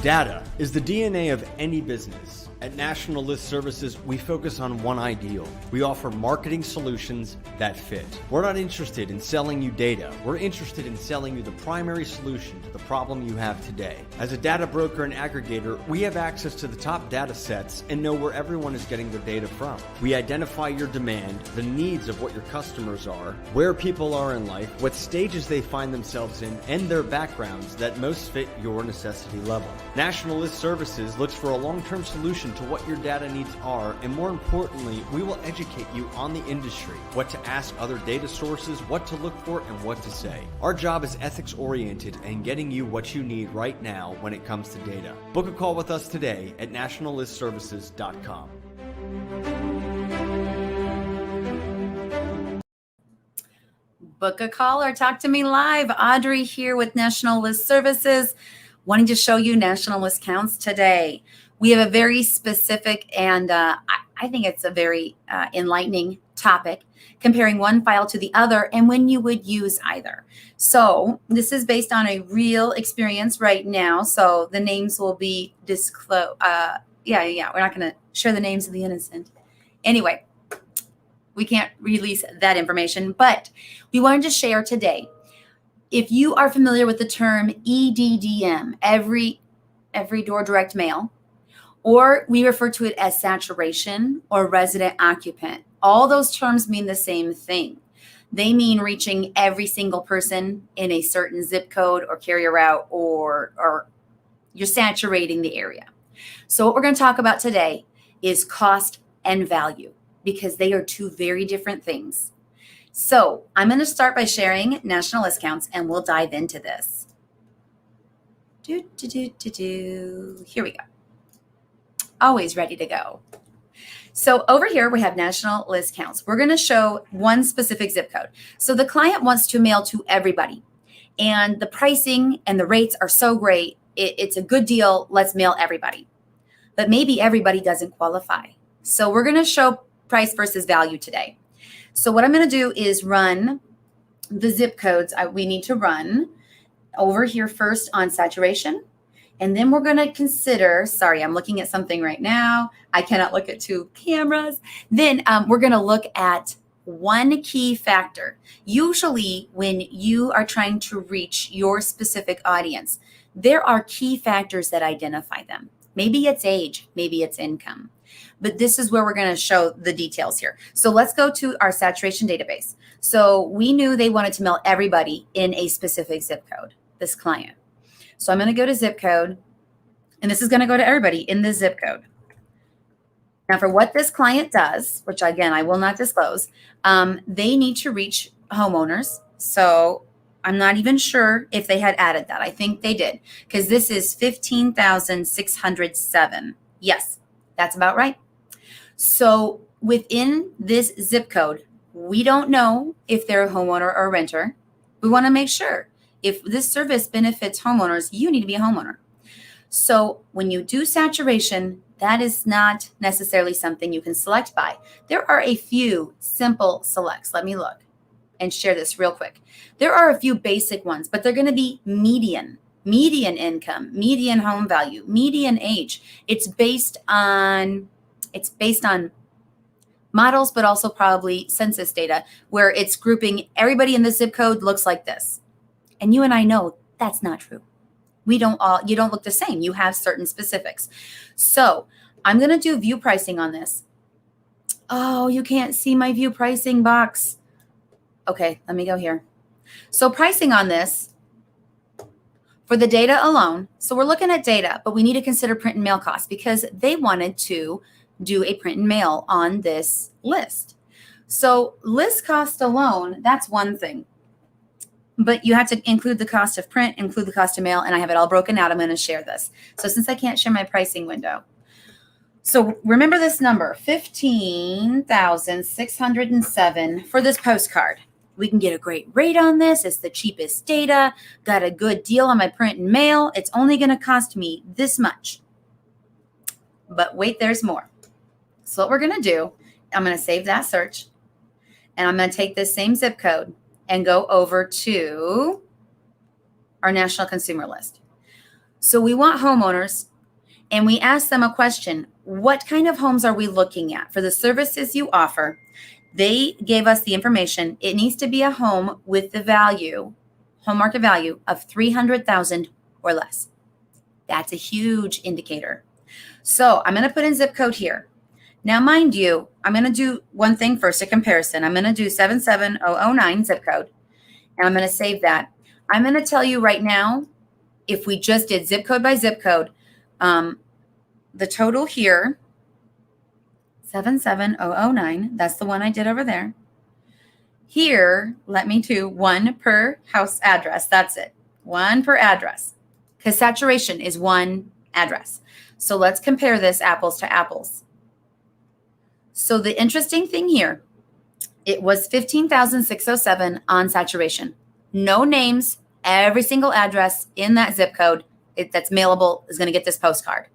Data is the DNA of any business. At National List Services, we focus on one ideal. We offer marketing solutions that fit. We're not interested in selling you data. We're interested in selling you the primary solution to the problem you have today. As a data broker and aggregator, we have access to the top data sets and know where everyone is getting their data from. We identify your demand, the needs of what your customers are, where people are in life, what stages they find themselves in, and their backgrounds that most fit your necessity level. National List Services looks for a long-term solution to what your data needs are, and more importantly, we will educate you on the industry, what to ask other data sources, what to look for, and what to say. Our job is ethics-oriented and getting you what you need right now when it comes to data. Book a call with us today at nationallistservices.com. Book a call or talk to me live. Audrey here with National List Services, wanting to show you national list counts today. We have a very specific and I think it's a very enlightening topic, comparing one file to the other and when you would use either. So this is based on a real experience right now. So the names will be disclosed. We're not going to share the names of the innocent. Anyway, we can't release that information, but we wanted to share today. If you are familiar with the term EDDM, every door direct mail, or we refer to it as saturation or resident occupant, all those terms mean the same thing. They mean reaching every single person in a certain zip code or carrier route, or you're saturating the area. So what we're going to talk about today is cost and value, because they are two very different things. So I'm going to start by sharing national list counts and we'll dive into this. Here we go. Always ready to go. So over here we have national list counts. We're going to show one specific zip code. So the client wants to mail to everybody, and the pricing and the rates are so great. It's a good deal. Let's mail everybody. But maybe everybody doesn't qualify. So we're going to show price versus value today. So what I'm going to do is run the zip codes we need to run over here first on saturation. And then we're going to consider, sorry, I'm looking at something right now. I cannot look at two cameras. Then we're going to look at one key factor. Usually when you are trying to reach your specific audience, there are key factors that identify them. Maybe it's age, maybe it's income. But this is where we're going to show the details here. So let's go to our saturation database. So we knew they wanted to mail everybody in a specific zip code, this client. So I'm going to go to zip code, and this is going to go to everybody in this zip code. Now for what this client does, which again, I will not disclose, they need to reach homeowners. So I'm not even sure if they had added that. I think they did, because this is 15,607. Yes, that's about right. So within this zip code, we don't know if they're a homeowner or a renter. We want to make sure if this service benefits homeowners, you need to be a homeowner. So when you do saturation, that is not necessarily something you can select by. There are a few simple selects. Let me look and share this real quick. There are a few basic ones, but they're going to be median income, median home value, median age. It's based on models, but also probably census data, where it's grouping everybody in the zip code looks like this. And you and I know that's not true. You don't look the same. You have certain specifics. So I'm going to do view pricing on this. Oh, you can't see my view pricing box. Okay, let me go here. So pricing on this for the data alone. So we're looking at data, but we need to consider print and mail costs, because they wanted to do a print and mail on this list. So list cost alone, that's one thing. But you have to include the cost of print, include the cost of mail, and I have it all broken out. I'm going to share this. So since I can't share my pricing window. So remember this number, 15,607 for this postcard. We can get a great rate on this. It's the cheapest data. Got a good deal on my print and mail. It's only going to cost me this much. But wait, there's more. So what we're going to do, I'm going to save that search. And I'm going to take this same zip code and go over to our national consumer list. So we want homeowners, and we ask them a question. What kind of homes are we looking at for the services you offer? They gave us the information. It needs to be a home with the value, home market value of $300,000 or less. That's a huge indicator. So I'm going to put in zip code here. Now, mind you, I'm going to do one thing first, a comparison. I'm going to do 77009 zip code, and I'm going to save that. I'm going to tell you right now, if we just did zip code by zip code, the total here, 77009, that's the one I did over there. Here, let me do one per house address. That's it. One per address, because saturation is one address. So let's compare this apples to apples. So the interesting thing here, it was 15,607 on saturation. No names, every single address in that zip code that's mailable is going to get this postcard.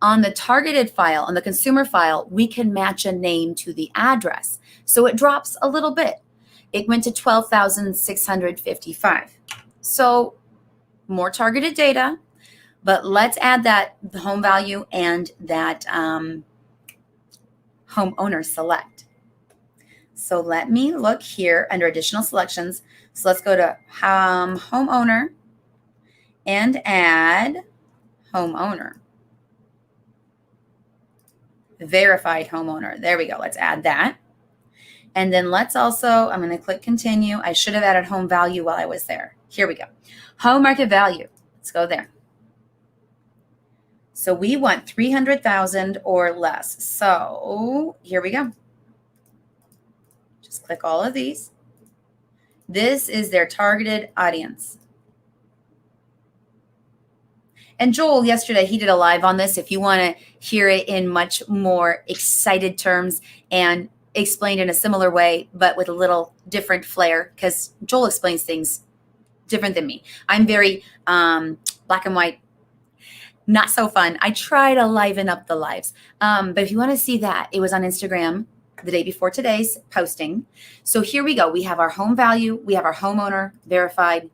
On the targeted file, on the consumer file, we can match a name to the address. So it drops a little bit. It went to 12,655. So more targeted data, but let's add that the home value and that homeowner select. So let me look here under additional selections. So let's go to homeowner and add homeowner. Verified homeowner. There we go. Let's add that. And then let's also, I'm going to click continue. I should have added home value while I was there. Here we go. Home market value. Let's go there. So we want 300,000 or less. So here we go. Just click all of these. This is their targeted audience. And Joel, yesterday, he did a live on this. If you want to hear it in much more excited terms and explained in a similar way, but with a little different flair, because Joel explains things different than me. I'm very black and white, not so fun. I try to liven up the lives. But if you want to see that, it was on Instagram the day before today's posting. So here we go. We have our home value. We have our homeowner verified.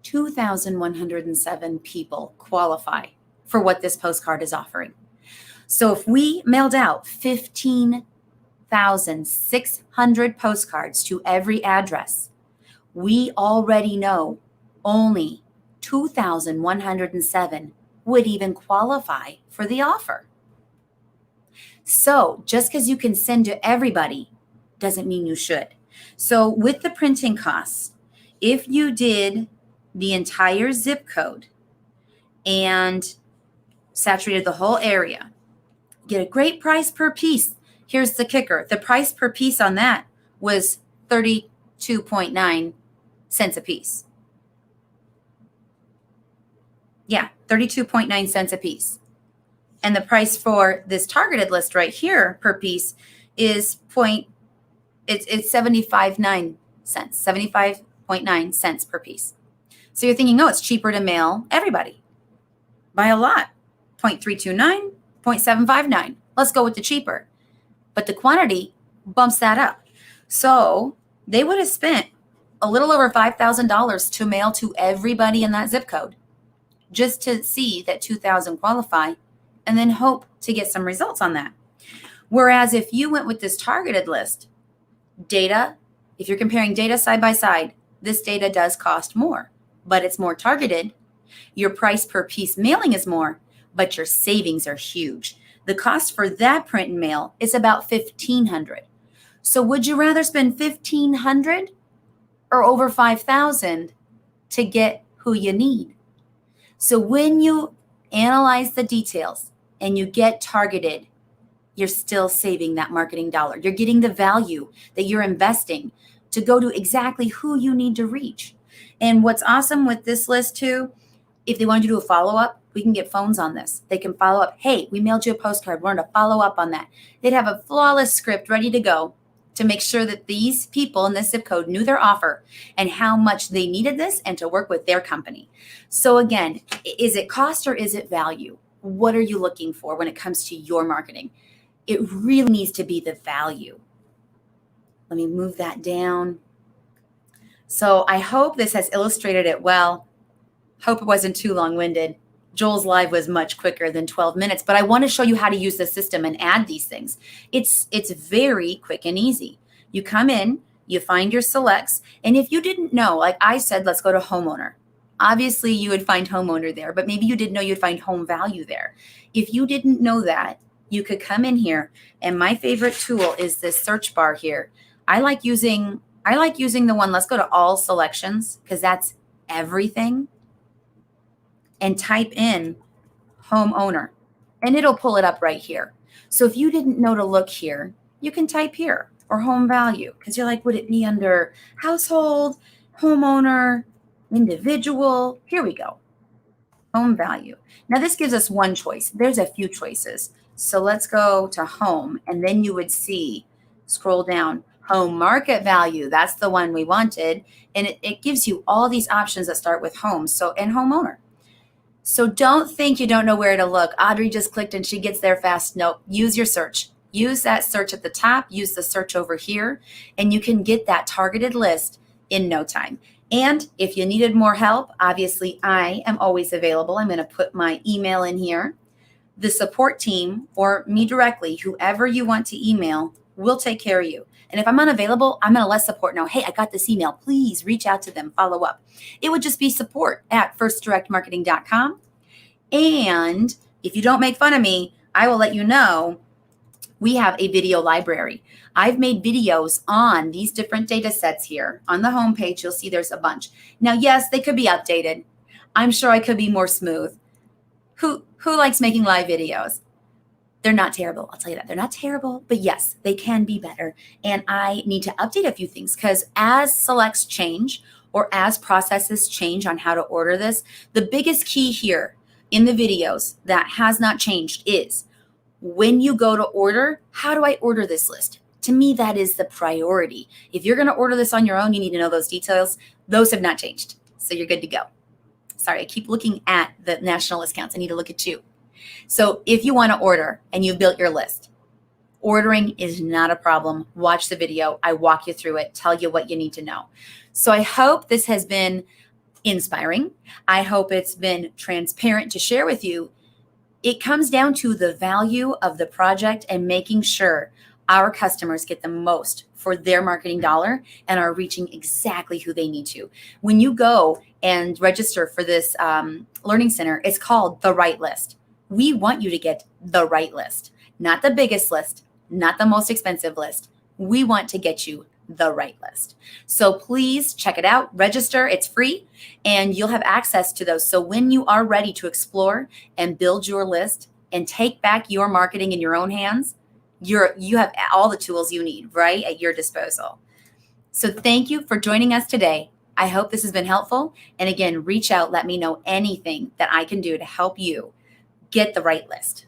2,107 people qualify for what this postcard is offering. So if we mailed out 15,600 postcards to every address, we already know only 2,107 would even qualify for the offer. So just because you can send to everybody doesn't mean you should. So with the printing costs, if you did the entire zip code and saturated the whole area, get a great price per piece. Here's the kicker. The price per piece on that was 32.9 cents a piece. Yeah, 32.9 cents a piece. And the price for this targeted list right here per piece is it's 75.9 cents, 75.9 cents per piece. So you're thinking, oh, it's cheaper to mail everybody by a lot. 0.329, 0.759. Let's go with the cheaper. But the quantity bumps that up. So they would have spent a little over $5,000 to mail to everybody in that zip code just to see that 2,000 qualify and then hope to get some results on that. Whereas if you went with this targeted list, data, if you're comparing data side by side, this data does cost more, but it's more targeted. Your price per piece mailing is more, but your savings are huge. The cost for that print and mail is about $1,500. So would you rather spend $1,500 or over $5,000 to get who you need? So when you analyze the details and you get targeted, you're still saving that marketing dollar. You're getting the value that you're investing to go to exactly who you need to reach. And what's awesome with this list too, if they want to do a follow-up, we can get phones on this. They can follow up. Hey, we mailed you a postcard. We're going to follow up on that. They'd have a flawless script ready to go to make sure that these people in this zip code knew their offer and how much they needed this and to work with their company. So again, is it cost or is it value? What are you looking for when it comes to your marketing? It really needs to be the value. Let me move that down. So I hope this has illustrated it well. Hope it wasn't too long-winded. Joel's live was much quicker than 12 minutes, but I want to show you how to use the system and add these things. It's very quick and easy. You come in, you find your selects, and if you didn't know, like I said, let's go to homeowner. Obviously, you would find homeowner there, but maybe you didn't know you'd find home value there. If you didn't know that, you could come in here, and my favorite tool is this search bar here. I like using the one, let's go to all selections, because that's everything, and type in homeowner, and it'll pull it up right here. So if you didn't know to look here, you can type here, or home value, because you're like, would it be under household, homeowner, individual? Here we go, home value. Now this gives us one choice. There's a few choices. So let's go to home, and then you would see, scroll down, home market value. That's the one we wanted. And it gives you all these options that start with home, so, and homeowner. So don't think you don't know where to look. Audrey just clicked and she gets there fast. Nope, use your search. Use that search at the top, use the search over here, and you can get that targeted list in no time. And if you needed more help, obviously I am always available. I'm going to put my email in here. The support team, or me directly, whoever you want to email, will take care of you. And if I'm unavailable, I'm going to let support know, hey, I got this email. Please reach out to them, follow up. It would just be support@firstdirectmarketing.com. And if you don't make fun of me, I will let you know we have a video library. I've made videos on these different data sets here. On the homepage, you'll see there's a bunch. Now, yes, they could be updated. I'm sure I could be more smooth. Who likes making live videos? They're not terrible. I'll tell you that. They're not terrible, but yes, they can be better. And I need to update a few things, because as selects change, or as processes change on how to order this, the biggest key here in the videos that has not changed is, when you go to order, how do I order this list? To me, that is the priority. If you're going to order this on your own, you need to know those details. Those have not changed. So you're good to go. Sorry, I keep looking at the national list counts. I need to look at you. So if you want to order and you've built your list, ordering is not a problem. Watch the video. I walk you through it, tell you what you need to know. So I hope this has been inspiring. I hope it's been transparent to share with you. It comes down to the value of the project and making sure our customers get the most for their marketing dollar and are reaching exactly who they need to. When you go and register for this learning center, it's called The Right List. We want you to get the right list, not the biggest list, not the most expensive list. We want to get you the right list. So please check it out, register, it's free, and you'll have access to those. So when you are ready to explore and build your list and take back your marketing in your own hands, you have all the tools you need right at your disposal. So thank you for joining us today. I hope this has been helpful. And again, reach out, let me know anything that I can do to help you get the right list.